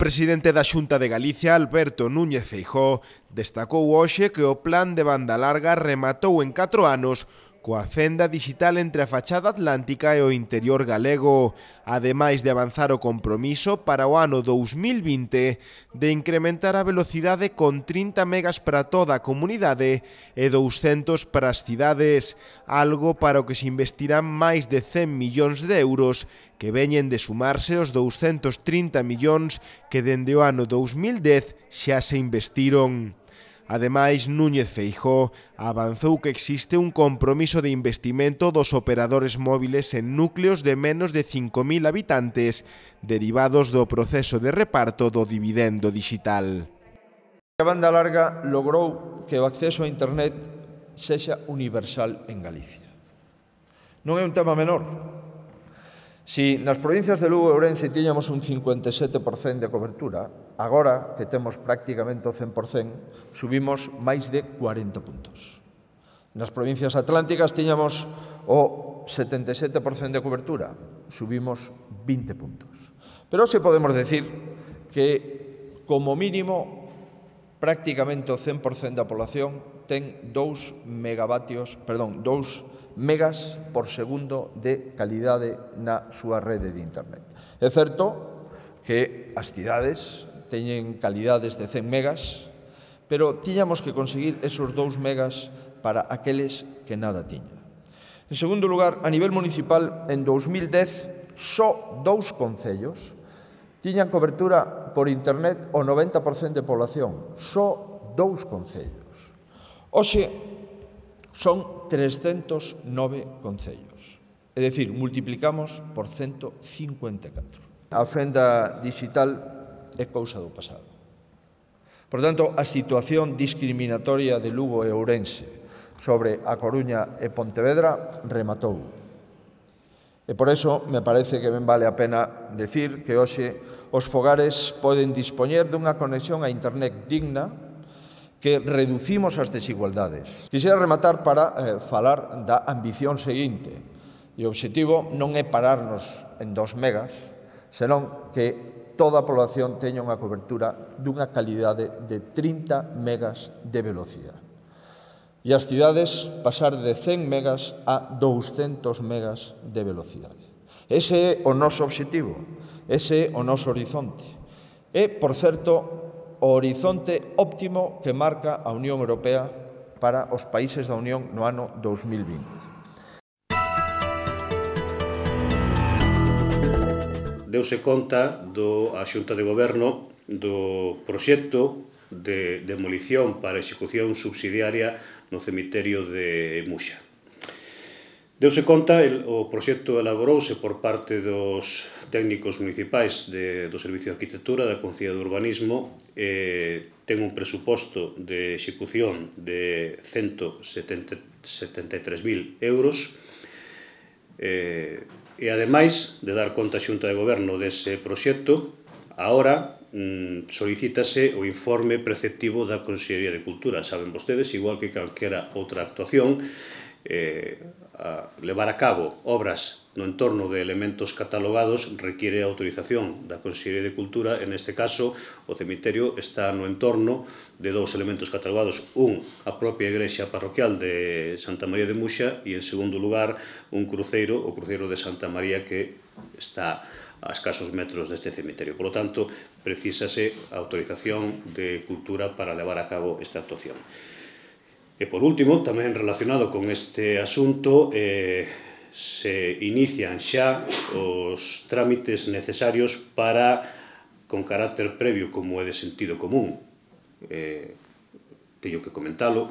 presidente da Xunta de Galicia, Alberto Núñez Feijóo, destacou hoxe que o plan de banda larga rematou en 4 anos coa fenda digital entre a fachada atlántica e o interior galego, ademais de avanzar o compromiso para o ano 2020 de incrementar a velocidade con 30 megas para toda a comunidade e 200 para as cidades, algo para o que se investirán máis de 100 millóns de euros que veñen de sumarse aos 230 millóns que dende o ano 2010 xa se investiron. Ademais, Núñez Feijóo avanzou que existe un compromiso de investimento dos operadores móviles en núcleos de menos de 5.000 habitantes derivados do proceso de reparto do dividendo digital. A banda larga logrou que o acceso a Internet sexa universal en Galicia. Non é un tema menor. Si nas provincias de Lugo e Ourense tiñamos un 57% de cobertura, agora que temos prácticamente o 100%, subimos máis de 40 puntos. Nas provincias atlánticas tiñamos o 77% de cobertura, subimos 20 puntos. Pero hoxe podemos decir que, como mínimo, prácticamente o 100% da población ten 2 megas por segundo de calidade na súa rede de Internet. É certo que as cidades teñen calidades de 100 megas, pero tiñamos que conseguir esos 2 megas para aqueles que nada tiñan. En segundo lugar, a nivel municipal, en 2010, só 2 concellos tiñan cobertura por Internet o 90% de población. Só 2 concellos. Hoxe, son 309 concellos. É dicir, multiplicamos por 154. A fenda digital é cousa do pasado. Por tanto, a situación discriminatoria de Lugo e Ourense sobre A Coruña e Pontevedra rematou. E por eso me parece que ben vale a pena decir que hoxe os fogares poden dispoñer dunha conexión a Internet digna, que reducimos as desigualdades. Quixera rematar para falar da ambición seguinte. E o obxectivo non é pararnos en 2 megas, senón que toda a población teña unha cobertura dunha calidade de 30 megas de velocidade. E as cidades pasar de 100 megas a 200 megas de velocidade. Ese é o noso obxectivo, ese é o noso horizonte. E, por certo, o horizonte óptimo que marca a Unión Europea para os países da Unión no ano 2020. Deuse conta a Xunta de Goberno do proxecto de demolición para execución subsidiaria no cemiterio de Muxa. Deuse conta, o proxecto elaborouse por parte dos técnicos municipais do Servicio de Arquitectura da Concellería de Urbanismo, ten un presuposto de execución de 173.000 euros e, ademais de dar conta a Xunta de Goberno dese proxecto, agora solicítase o informe preceptivo da Consellería de Cultura. Saben vostedes, igual que calquera outra actuación, levar a cabo obras no entorno de elementos catalogados requiere a autorización da Consellería de Cultura. En este caso, o cemiterio está no entorno de 2 elementos catalogados. A propia igrexa parroquial de Santa María de Muxa e, en segundo lugar, o cruceiro de Santa María que está a escasos metros deste cemiterio. Por lo tanto, precisase a autorización de Cultura para levar a cabo esta actuación. E, por último, tamén relacionado con este asunto, se inician xa os trámites necesarios para, con carácter previo, como é de sentido común, teño que comentalo,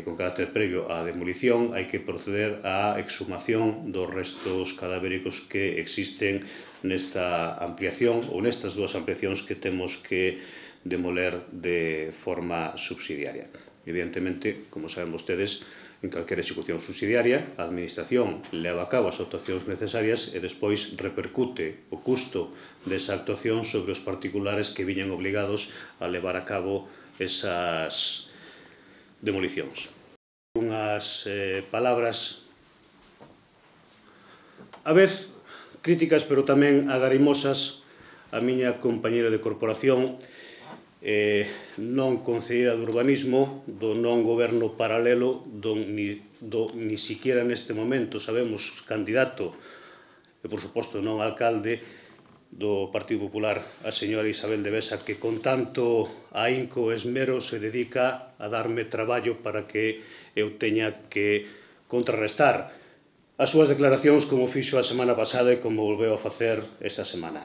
con carácter previo á demolición, hai que proceder á exhumación dos restos cadavéricos que existen nesta ampliación ou nestas 2 ampliacións que temos que demoler de forma subsidiaria. Evidentemente, como saben vostedes, en calquera execución subsidiaria, a Administración leva a cabo as actuacións necesarias e despois repercute o custo desa actuación sobre os particulares que viñan obligados a levar a cabo esas demolicións. Unhas palabras, a vez críticas, pero tamén agarimosas a miña compañeira de corporación, non concelleira de urbanismo, do non goberno paralelo, ni siquiera neste momento sabemos candidato, e por suposto non alcalde, do Partido Popular, a señora Isabel de Besa, que con tanto ahínco e esmero se dedica a darme traballo para que eu teña que contrarrestar as súas declaracións como fixo a semana pasada e como volveu a facer esta semana.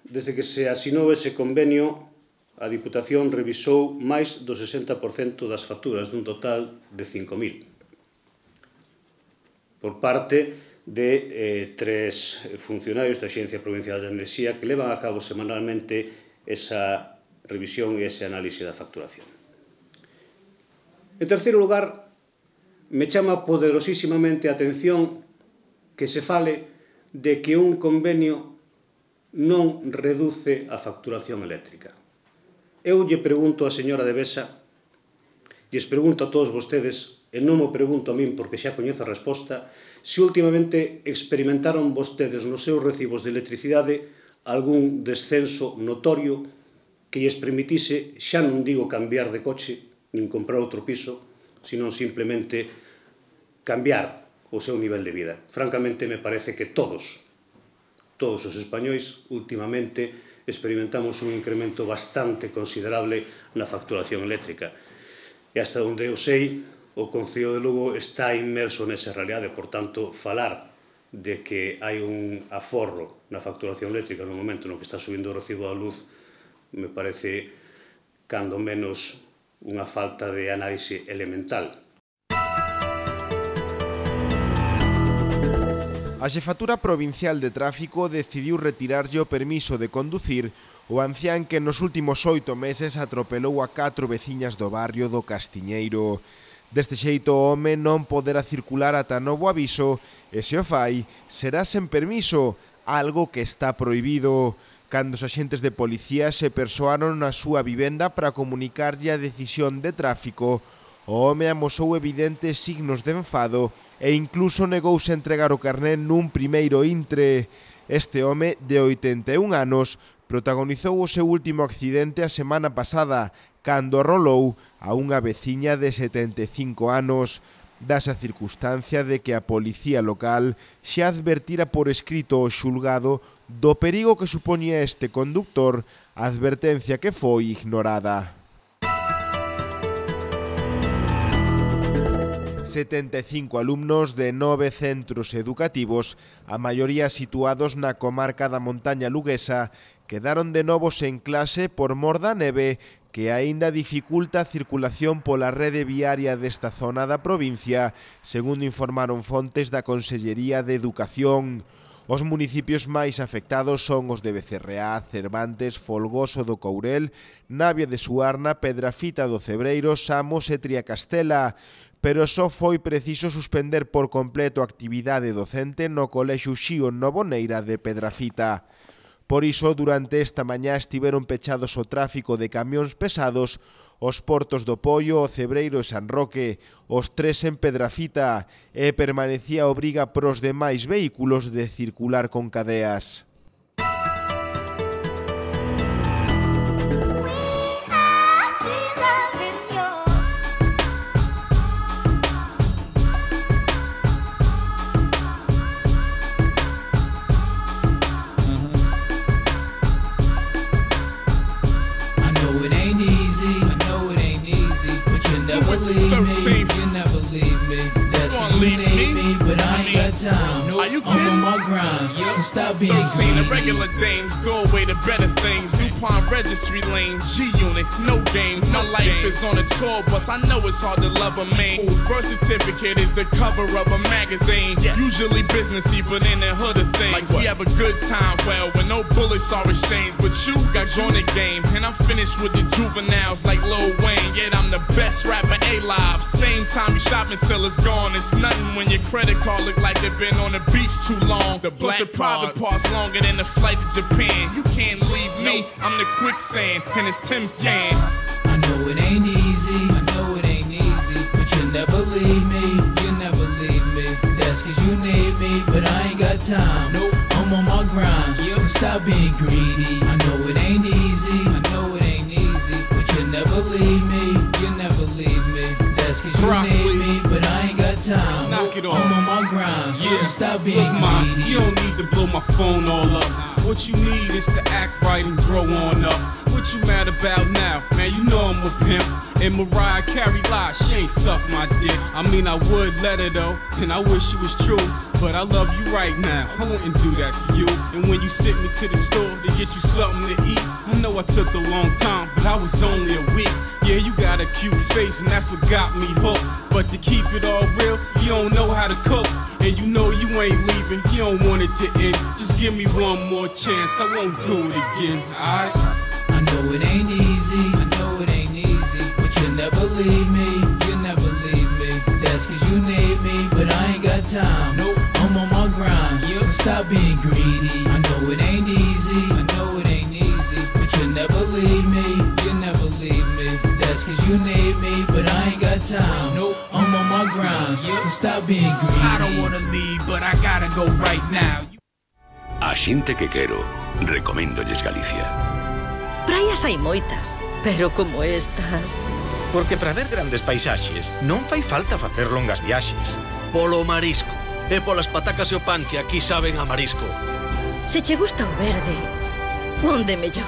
Desde que se asinou ese convenio, a Diputación revisou máis do 60% das facturas dun total de 5.000. Por parte de 3 funcionarios da Axencia Provincial de Enerxía que levan a cabo semanalmente esa revisión e ese análise da facturación. En terceiro lugar, me chama poderosísimamente a atención que se fale de que un convenio non reduce a facturación eléctrica. Eu lle pregunto á señora de Besa, lles pregunto a todos vostedes, e non me pregunto a min porque xa coñezo a resposta, se últimamente experimentaron vostedes nos seus recibos de electricidade algún descenso notorio que lles permitise, xa non digo cambiar de coche, nin comprar outro piso, sino simplemente cambiar o seu nivel de vida. Francamente, me parece que todos os españois últimamente experimentamos un incremento bastante considerable na facturación eléctrica. E hasta onde eu sei, o Concello de Lugo está inmerso nesa realidade, por tanto, falar de que hai un aforro na facturación eléctrica no momento no que está subindo o recibo da luz me parece, cando menos, unha falta de análise elemental. A Xefatura Provincial de Tráfico decidiu retirarlle o permiso de conducir o ancián que nos últimos 8 meses atropelou a 4 veciñas do barrio do Castiñeiro. Deste xeito o home non poderá circular ata novo aviso e se o fai será sen permiso, algo que está prohibido. Cando os axentes de policía se persoaron na súa vivenda para comunicarlle a decisión de tráfico, o home amosou evidentes signos de enfado e incluso negouse a entregar o carné nun primeiro intre. Este home, de 81 anos, protagonizou o seu último accidente a semana pasada, cando rolou a unha veciña de 75 anos. Dase a circunstancia de que a policía local xa advertira por escrito ao xulgado do perigo que supoñía este conductor, a advertencia que foi ignorada. 75 alumnos de 9 centros educativos, a maioría situados na comarca da montaña luguesa, quedaron de novo sen clase por mor da neve que aínda dificulta a circulación pola rede viaria desta zona da provincia, segundo informaron fontes da Consellería de Educación. Os municipios máis afectados son os de Becerreá, Cervantes, Folgoso do Courel, Navia de Suarna, Pedrafita do Cebreiro, Samos e Triacastela, pero só foi preciso suspender por completo a actividade docente no Colexio Xío Novoneira de Pedrafita. Por iso, durante esta mañá estiveron pechados o tráfico de camións pesados, os portos do Pollo, o Cebreiro e San Roque, os 3 en Pedrafita, e permanecía a obriga pros demais vehículos de circular con cadeas. You never leave me. That's 'cause you need me, but I ain't got time. I'm on my grind, so stop being greedy. The regular dames, doorway to better things. DuPont registry lanes, G-Unit, no games. My life is on a tour bus. I know it's hard to love a man whose birth certificate is the cover of a magazine. Usually businessy, but in the hood of things. We have a good time, well, when no bullets are exchanged. But you got joined the game, and I'm finished with the juveniles like Lil Wayne. Yet I'm the best rapper alive. Same time you shop until it's gone. It's nothing when your credit card look like they've been on the beach too long. The private part's longer than the flight to Japan. You can't leave me, I'm the quicksand, and it's Tim's tan. I know it ain't easy, but you'll never leave me, That's 'cause you need me, but I ain't got got time. Nope, I'm on my grind. So stop being greedy. I know it ain't easy. I know it ain't easy. But you'll never leave me. You'll never leave me. That's cause you need me, but I ain't got time. Knock it off. I'm on my grind. So stop being greedy. You don't need to blow my phone all up. What you need is to act right and grow on up. What you mad about now? Man, you know I'm a pimp. And Mariah Carey lies, she ain't suck my dick. I mean, I would let her though, and I wish it was true. But I love you right now, I wouldn't do that to you. And when you sent me to the store to get you something to eat, I know I took a long time, but I was only a week. Yeah, you got a cute face, and that's what got me hooked. But to keep it all real, you don't know how to cook. And you know you ain't leaving, you don't want it to end. Just give me one more chance, I won't do it again, alright? I know it ain't easy, I know it ain't easy. But you'll never leave me, you'll never leave me. That's cause you need me, but I ain't got time. Nope, I'm on my grind, so stop being greedy. I know it ain't easy, I know it ain't easy. But you'll never leave me, you'll never leave me. That's cause you need me, but I ain't got time. Nope, I'm on my grind, so stop being greedy. I don't wanna leave, but I gotta go right now. A xente que quero, recoméndolles Galicia. Praias hai moitas, pero como estas... Porque para ver grandes paisaxes non fai falta facer longas viaxes. Polo marisco, e polas patacas e o pan que aquí saben a marisco. Se che gusta o verde, onde mellor?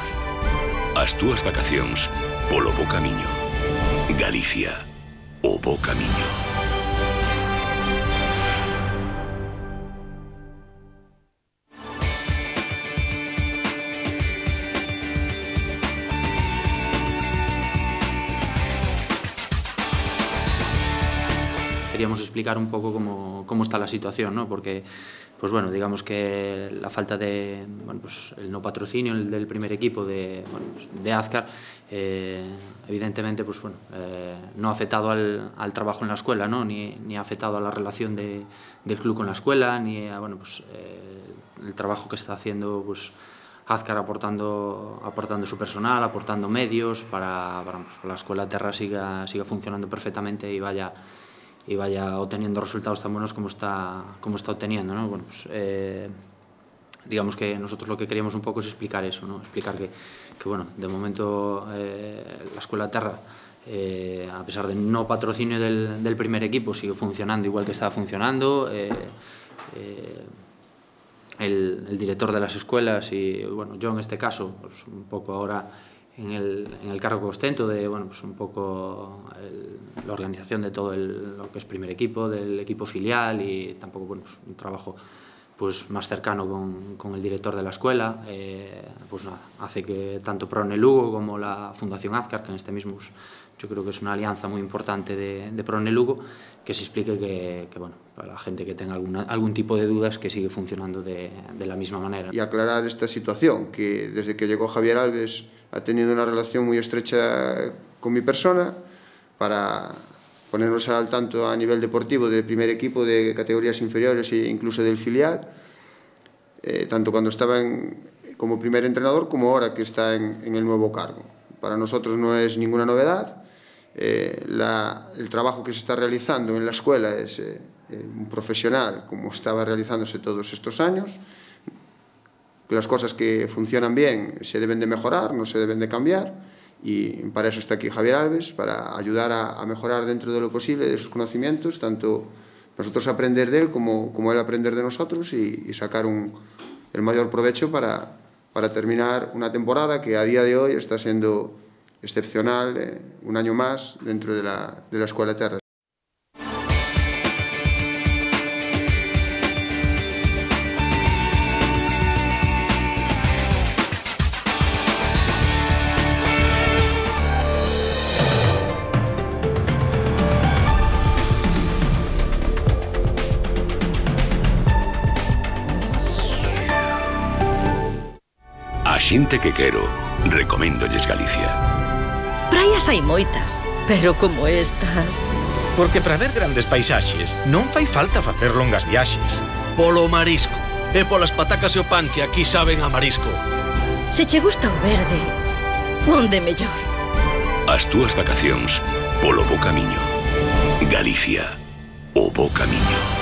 As túas vacacións polo bo camiño. Galicia, o bo camiño. Queríamos explicar un poco cómo está la situación, ¿no? Porque, pues bueno, digamos que la falta de, bueno, pues el no patrocinio del primer equipo de Azcar, evidentemente, pues bueno, no ha afectado al trabajo en la escuela, ¿no? Ni ha afectado a la relación del club con la escuela, ni a, bueno, pues el trabajo que está haciendo, pues Azcar aportando su personal, aportando medios para la escuela Terra siga funcionando perfectamente y vaya obteniendo resultados tan buenos como está obteniendo, ¿no? Bueno, pues, digamos que nosotros lo que queríamos un poco es explicar eso, ¿no? Explicar que bueno, de momento la Escuela Terra, a pesar de no patrocinio del primer equipo, sigue funcionando igual que estaba funcionando. El director de las escuelas y, bueno, yo en este caso, pues un poco ahora en el cargo que ostento de, bueno, pues un poco la organización de todo lo que es primer equipo, del equipo filial y tampoco, bueno, pues un trabajo pues más cercano con el director de la escuela, pues nada, hace que tanto Prone Lugo como la Fundación Azcar, que en este mismo yo creo que es una alianza muy importante de Prone Lugo, que se explique que bueno, para la gente que tenga algún tipo de dudas, que sigue funcionando de la misma manera. Y aclarar esta situación, que desde que llegó Javier Alves ha tenido una relación muy estrecha con mi persona para ponernos al tanto a nivel deportivo de primer equipo, de categorías inferiores e incluso del filial, tanto cuando estaba como primer entrenador como ahora que está en el nuevo cargo. Para nosotros no es ninguna novedad. El trabajo que se está realizando en la escuela es un profesional como estaba realizándose todos estos años. Las cosas que funcionan bien se deben de mejorar, no se deben de cambiar, y para eso está aquí Javier Alves, para ayudar a mejorar dentro de lo posible de sus conocimientos, tanto nosotros aprender de él como él aprender de nosotros y sacar el mayor provecho para terminar una temporada que a día de hoy está siendo excepcional, un año más dentro de la Escuela Terra. A xente que quero, recoméndolles Galicia. Praias hai moitas, pero como estas... Porque para ver grandes paisaxes non fai falta facer longas viaxes. Polo marisco, e polas patacas e o pan que aquí saben a marisco. Se che gusta o verde, onde mellor? As túas vacacións polo bo camiño. Galicia, o bo camiño.